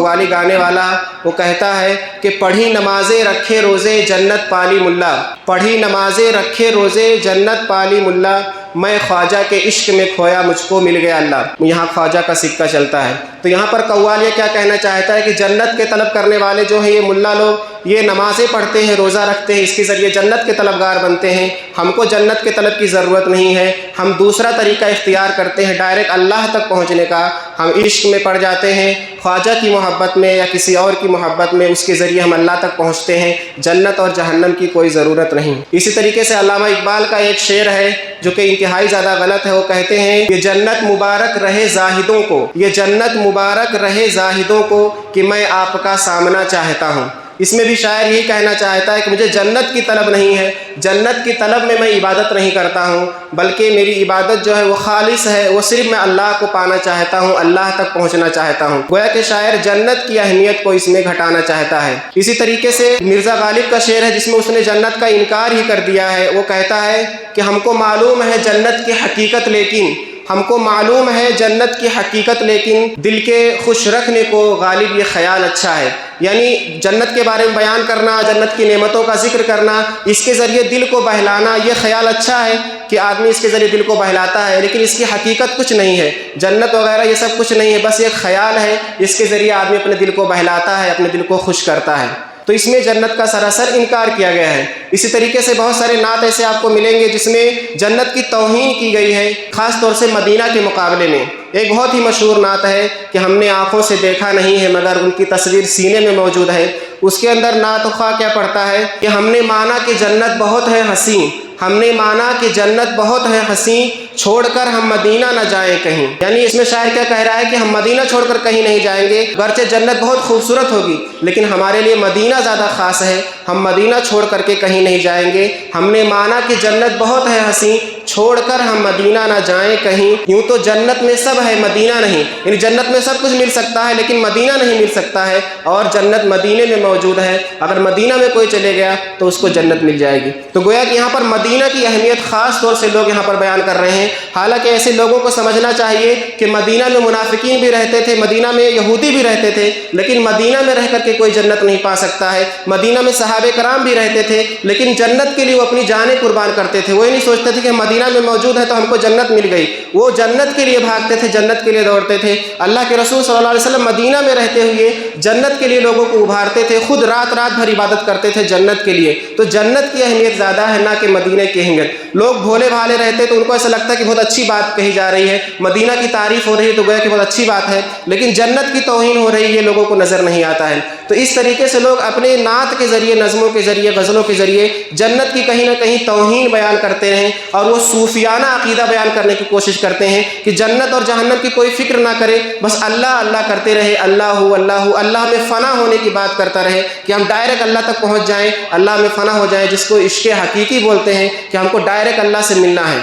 قوالی گانے والا وہ کہتا ہے کہ پڑھی نمازیں رکھے روزے جنت پالی ملا، پڑھی نمازیں رکھے روزے جنت پالی ملا، میں خواجہ کے عشق میں کھویا مجھ کو مل گیا اللہ۔ یہاں خواجہ کا سکہ چلتا ہے۔ تو یہاں پر قوال یہ کیا کہنا چاہتا ہے کہ جنت کے طلب کرنے والے جو ہیں یہ ملا لوگ، یہ نمازیں پڑھتے ہیں، روزہ رکھتے ہیں، اس کے ذریعے جنت کے طلبگار بنتے ہیں۔ ہم کو جنت کے طلب کی ضرورت نہیں ہے، ہم دوسرا طریقہ اختیار کرتے ہیں ڈائریکٹ اللہ تک پہنچنے کا۔ ہم عشق میں پڑ جاتے ہیں، خواجہ کی محبت میں یا کسی اور کی محبت میں، اس کے ذریعے ہم اللہ تک پہنچتے ہیں۔ جنت اور جہنم کی کوئی ضرورت نہیں۔ اسی طریقے سے علامہ اقبال کا ایک شعر ہے جو کہ انتہائی زیادہ غلط ہے۔ وہ کہتے ہیں یہ جنت مبارک رہے زاہدوں کو، یہ جنت مبارک رہے زاہدوں کو کہ میں آپ کا سامنا چاہتا ہوں۔ اس میں بھی شاعر یہی کہنا چاہتا ہے کہ مجھے جنت کی طلب نہیں ہے، جنت کی طلب میں عبادت نہیں کرتا ہوں، بلکہ میری عبادت جو ہے وہ خالص ہے، وہ صرف میں اللہ کو پانا چاہتا ہوں، اللہ تک پہنچنا چاہتا ہوں۔ گویا کہ شاعر جنت کی اہمیت کو اس میں گھٹانا چاہتا ہے۔ اسی طریقے سے مرزا غالب کا شعر ہے جس میں اس نے جنت کا انکار ہی کر دیا ہے۔ وہ کہتا ہے کہ ہم کو معلوم ہے جنت کی حقیقت، لیکن ہم کو معلوم ہے جنت کی حقیقت، لیکن دل کے خوش رکھنے کو غالب یہ خیال اچھا ہے۔ یعنی جنت کے بارے میں بیان کرنا، جنت کی نعمتوں کا ذکر کرنا، اس کے ذریعے دل کو بہلانا، یہ خیال اچھا ہے کہ آدمی اس کے ذریعے دل کو بہلاتا ہے، لیکن اس کی حقیقت کچھ نہیں ہے۔ جنت وغیرہ یہ سب کچھ نہیں ہے، بس ایک خیال ہے، اس کے ذریعے آدمی اپنے دل کو بہلاتا ہے، اپنے دل کو خوش کرتا ہے۔ تو اس میں جنت کا سراسر انکار کیا گیا ہے۔ اسی طریقے سے بہت سارے نعت ایسے آپ کو ملیں گے جس میں جنت کی توہین کی گئی ہے، خاص طور سے مدینہ کے مقابلے میں۔ ایک بہت ہی مشہور نعت ہے کہ ہم نے آنکھوں سے دیکھا نہیں ہے مگر ان کی تصویر سینے میں موجود ہے۔ اس کے اندر نعت خواہ کیا پڑھتا ہے کہ ہم نے مانا کہ جنت بہت ہے حسین، ہم نے مانا کہ جنت بہت ہے حسین، چھوڑ کر ہم مدینہ نہ جائیں کہیں۔ یعنی اس میں شاعر کیا کہہ رہا ہے کہ ہم مدینہ چھوڑ کر کہیں نہیں جائیں گے، گرچہ جنت بہت خوبصورت ہوگی لیکن ہمارے لیے مدینہ زیادہ خاص ہے، ہم مدینہ چھوڑ کر کے کہیں نہیں جائیں گے۔ ہم نے مانا کہ جنت بہت ہے حسین، چھوڑ کر ہم مدینہ نہ جائیں کہیں۔ یوں تو جنت میں سب ہے مدینہ نہیں، یعنی جنت میں سب کچھ مل سکتا ہے لیکن مدینہ نہیں مل سکتا ہے، اور جنت مدینے میں موجود ہے۔ اگر مدینہ میں کوئی چلے گیا تو اس کو جنت مل جائے گی۔ تو گویا کہ یہاں پر مدینہ کی اہمیت خاص طور سے لوگ یہاں پر بیان کر رہے ہیں، حالانکہ ایسے لوگوں کو سمجھنا چاہیے کہ مدینہ میں منافقین بھی رہتے تھے، مدینہ میں یہودی بھی رہتے تھے، لیکن مدینہ میں رہ کر کے کوئی جنت نہیں پا سکتا ہے۔ مدینہ میں صحابہ کرام بھی رہتے تھے لیکن جنت کے لیے وہ اپنی جانیں قربان کرتے تھے۔ وہ یہ نہیں سوچتے تھے کہ مدینہ میں موجود ہے تو ہم کو جنت مل گئی، وہ جنت کے لیے بھاگتے تھے، جنت کے لیے دوڑتے تھے۔ اللہ کے رسول صلی اللہ علیہ وسلم مدینہ میں رہتے ہوئے جنت کے لیے لوگوں کو ابھارتے تھے، خود رات بھر عبادت کرتے تھے جنت کے لیے۔ تو جنت کی اہمیت زیادہ ہے نہ کہ مدینہ کی اہمیت۔ لوگ بھولے بھالے رہتے تو ان کو ایسا لگتا ہے کہ بہت اچھی بات کہی جا رہی ہے، مدینہ کی تعریف ہو رہی ہے تو گویا کہ بہت اچھی بات ہے، لیکن جنت کی توہین ہو رہی ہے یہ لوگوں کو نظر نہیں آتا ہے۔ تو اس طریقے سے لوگ اپنے نعت کے ذریعے، نظموں کے ذریعے، غزلوں کے ذریعے جنت کی کہیں نہ کہیں توہین بیان کرتے ہیں، اور وہ صوفیانہ عقیدہ بیان کرنے کی کوشش کرتے ہیں کہ جنت اور جہنم کی کوئی فکر نہ کرے، بس اللہ اللہ کرتے رہے، اللہ اللہ اللہ میں فنا ہونے کی بات کرتا رہے کہ ہم ڈائریکٹ اللہ تک پہنچ جائیں، اللہ میں فنا ہو جائیں، جس کو عشق حقیقی بولتے ہیں کہ ہم کو ڈائریکٹ اللہ سے ملنا ہے۔